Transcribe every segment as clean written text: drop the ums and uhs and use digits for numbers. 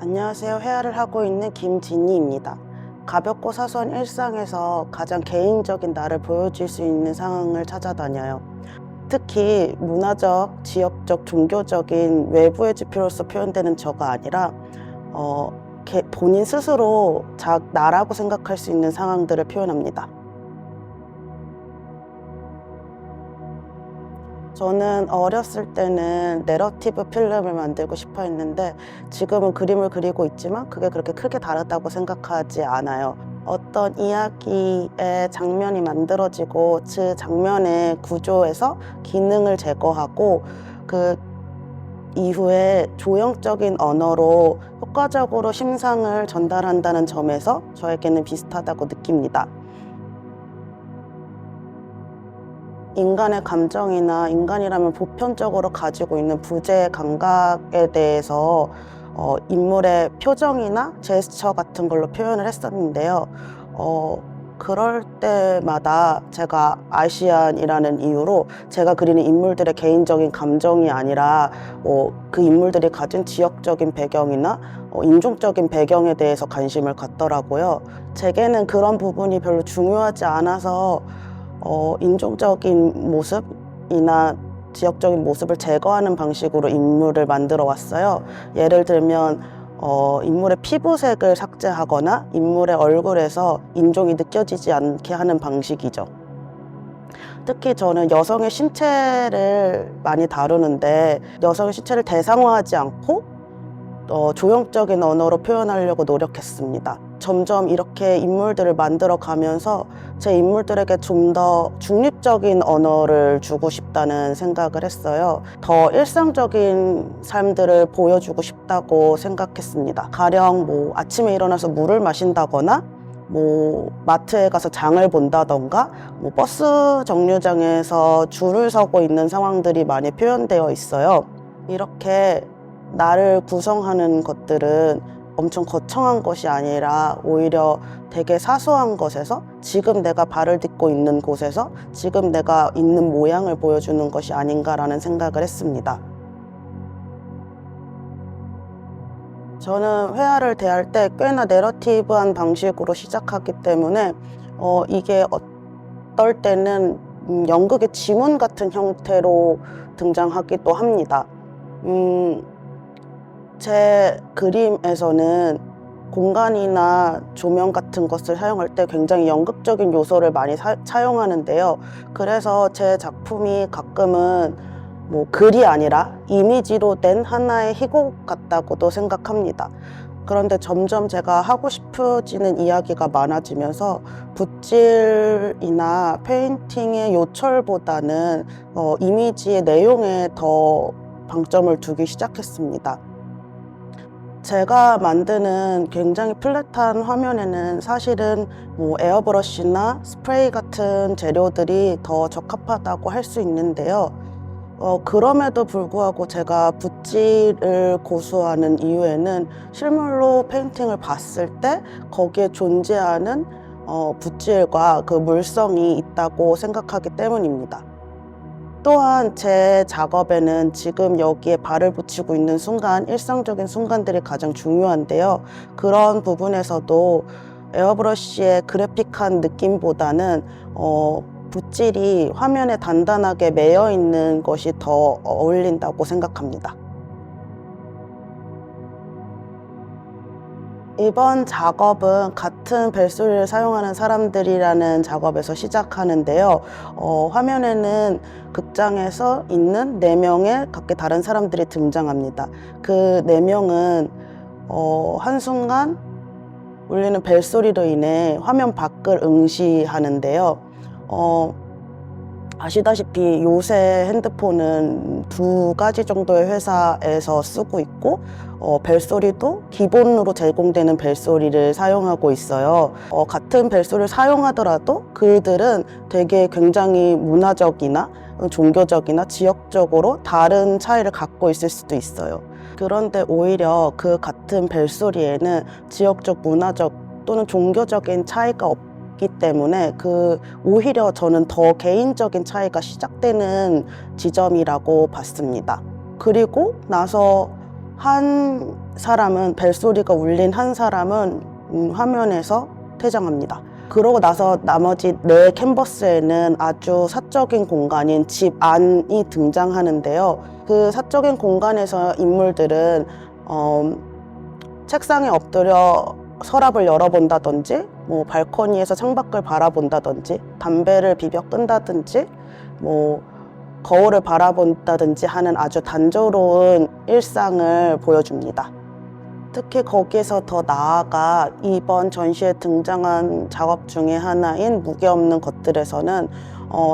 안녕하세요. 회화를 하고 있는 김진희입니다. 가볍고 사소한 일상에서 가장 개인적인 나를 보여줄 수 있는 상황을 찾아다녀요. 특히 문화적, 지역적, 종교적인 외부의 지표로서 표현되는 저가 아니라 본인 스스로 나라고 생각할 수 있는 상황들을 표현합니다. 저는 어렸을 때는 내러티브 필름을 만들고 싶어 했는데 지금은 그림을 그리고 있지만 그게 그렇게 크게 다르다고 생각하지 않아요. 어떤 이야기의 장면이 만들어지고 그 장면의 구조에서 기능을 제거하고 그 이후에 조형적인 언어로 효과적으로 심상을 전달한다는 점에서 저에게는 비슷하다고 느낍니다. 인간의 감정이나 인간이라면 보편적으로 가지고 있는 부재 감각에 대해서 인물의 표정이나 제스처 같은 걸로 표현을 했었는데요. 그럴 때마다 제가 아시안이라는 이유로 제가 그리는 인물들의 개인적인 감정이 아니라 그 인물들이 가진 지역적인 배경이나 인종적인 배경에 대해서 관심을 갖더라고요. 제게는 그런 부분이 별로 중요하지 않아서 인종적인 모습이나 지역적인 모습을 제거하는 방식으로 인물을 만들어 왔어요. 예를 들면 인물의 피부색을 삭제하거나 인물의 얼굴에서 인종이 느껴지지 않게 하는 방식이죠. 특히 저는 여성의 신체를 많이 다루는데 여성의 신체를 대상화하지 않고 조형적인 언어로 표현하려고 노력했습니다. 점점 이렇게 인물들을 만들어 가면서 제 인물들에게 좀 더 중립적인 언어를 주고 싶다는 생각을 했어요. 더 일상적인 삶들을 보여주고 싶다고 생각했습니다. 가령 아침에 일어나서 물을 마신다거나 마트에 가서 장을 본다던가 버스 정류장에서 줄을 서고 있는 상황들이 많이 표현되어 있어요. 이렇게 나를 구성하는 것들은 엄청 거창한 것이 아니라 오히려 되게 사소한 것에서 지금 내가 발을 딛고 있는 곳에서 지금 내가 있는 모양을 보여주는 것이 아닌가라는 생각을 했습니다. 저는 회화를 대할 때 꽤나 내러티브한 방식으로 시작하기 때문에 이게 어떨 때는 연극의 지문 같은 형태로 등장하기도 합니다. 제 그림에서는 공간이나 조명 같은 것을 사용할 때 굉장히 연극적인 요소를 많이 사용하는데요. 그래서 제 작품이 가끔은 글이 아니라 이미지로 낸 하나의 희곡 같다고도 생각합니다. 그런데 점점 제가 하고 싶어지는 이야기가 많아지면서 붓질이나 페인팅의 요철보다는 이미지의 내용에 더 방점을 두기 시작했습니다. 제가 만드는 굉장히 플랫한 화면에는 사실은 에어브러쉬나 스프레이 같은 재료들이 더 적합하다고 할 수 있는데요. 그럼에도 불구하고 제가 붓질을 고수하는 이유에는 실물로 페인팅을 봤을 때 거기에 존재하는 붓질과 그 물성이 있다고 생각하기 때문입니다. 또한 제 작업에는 지금 여기에 발을 붙이고 있는 순간, 일상적인 순간들이 가장 중요한데요. 그런 부분에서도 에어브러쉬의 그래픽한 느낌보다는 붓질이 화면에 단단하게 매여 있는 것이 더 어울린다고 생각합니다. 이번 작업은 같은 벨소리를 사용하는 사람들이라는 작업에서 시작하는데요. 화면에는 극장에서 있는 4명의 각기 다른 사람들이 등장합니다. 그 4명은 한순간 울리는 벨소리로 인해 화면 밖을 응시하는데요. 아시다시피 요새 핸드폰은 2가지 정도의 회사에서 쓰고 있고 벨소리도 기본으로 제공되는 벨소리를 사용하고 있어요. 같은 벨소리를 사용하더라도 그들은 되게 굉장히 문화적이나 종교적이나 지역적으로 다른 차이를 갖고 있을 수도 있어요. 그런데 오히려 그 같은 벨소리에는 지역적, 문화적 또는 종교적인 차이가 없기 때문에 오히려 저는 더 개인적인 차이가 시작되는 지점이라고 봤습니다. 그리고 나서 한 사람은 벨소리가 울린 한 사람은 화면에서 퇴장합니다. 그러고 나서 나머지 네 캔버스에는 아주 사적인 공간인 집 안이 등장하는데요. 그 사적인 공간에서 인물들은 책상에 엎드려 서랍을 열어본다든지, 뭐 발코니에서 창밖을 바라본다든지, 담배를 비벼 끈다든지, 뭐 거울을 바라본다든지 하는 아주 단조로운 일상을 보여줍니다. 특히 거기에서 더 나아가 이번 전시에 등장한 작업 중에 하나인 무게 없는 것들에서는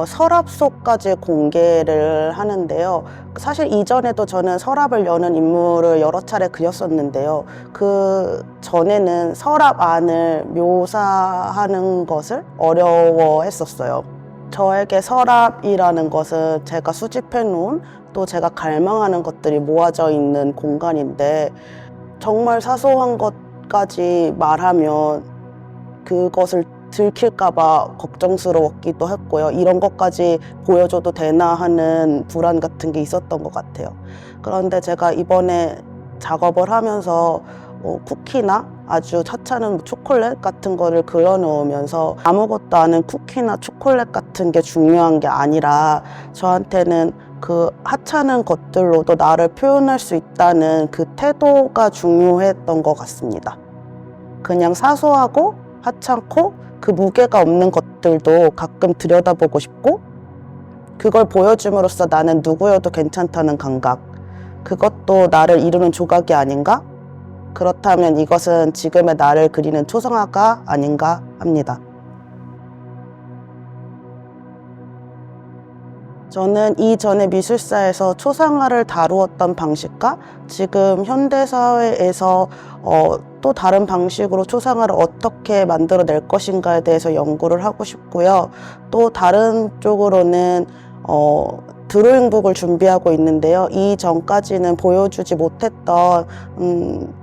서랍 속까지 공개를 하는데요. 사실 이전에도 저는 서랍을 여는 인물을 여러 차례 그렸었는데요. 그 전에는 서랍 안을 묘사하는 것을 어려워했었어요. 저에게 서랍이라는 것은 제가 수집해 놓은, 또 제가 갈망하는 것들이 모아져 있는 공간인데, 정말 사소한 것까지 말하면 그것을 들킬까봐 걱정스러웠기도 했고요. 이런 것까지 보여줘도 되나 하는 불안 같은 게 있었던 것 같아요. 그런데 제가 이번에 작업을 하면서 쿠키나 아주 하찮은 초콜릿 같은 거를 그려놓으면서 아무것도 아닌 쿠키나 초콜릿 같은 게 중요한 게 아니라, 저한테는 그 하찮은 것들로도 나를 표현할 수 있다는 그 태도가 중요했던 것 같습니다. 그냥 사소하고 하찮고 그 무게가 없는 것들도 가끔 들여다보고 싶고, 그걸 보여줌으로써 나는 누구여도 괜찮다는 감각, 그것도 나를 이루는 조각이 아닌가? 그렇다면 이것은 지금의 나를 그리는 초상화가 아닌가 합니다. 저는 이전에 미술사에서 초상화를 다루었던 방식과 지금 현대사회에서 또 다른 방식으로 초상화를 어떻게 만들어낼 것인가에 대해서 연구를 하고 싶고요. 또 다른 쪽으로는 드로잉북을 준비하고 있는데요. 이전까지는 보여주지 못했던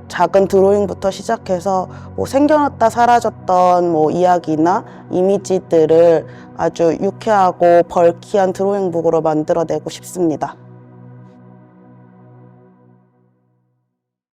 작은 드로잉부터 시작해서 생겨났다 사라졌던 이야기나 이미지들을 아주 유쾌하고 벌키한 드로잉북으로 만들어내고 싶습니다.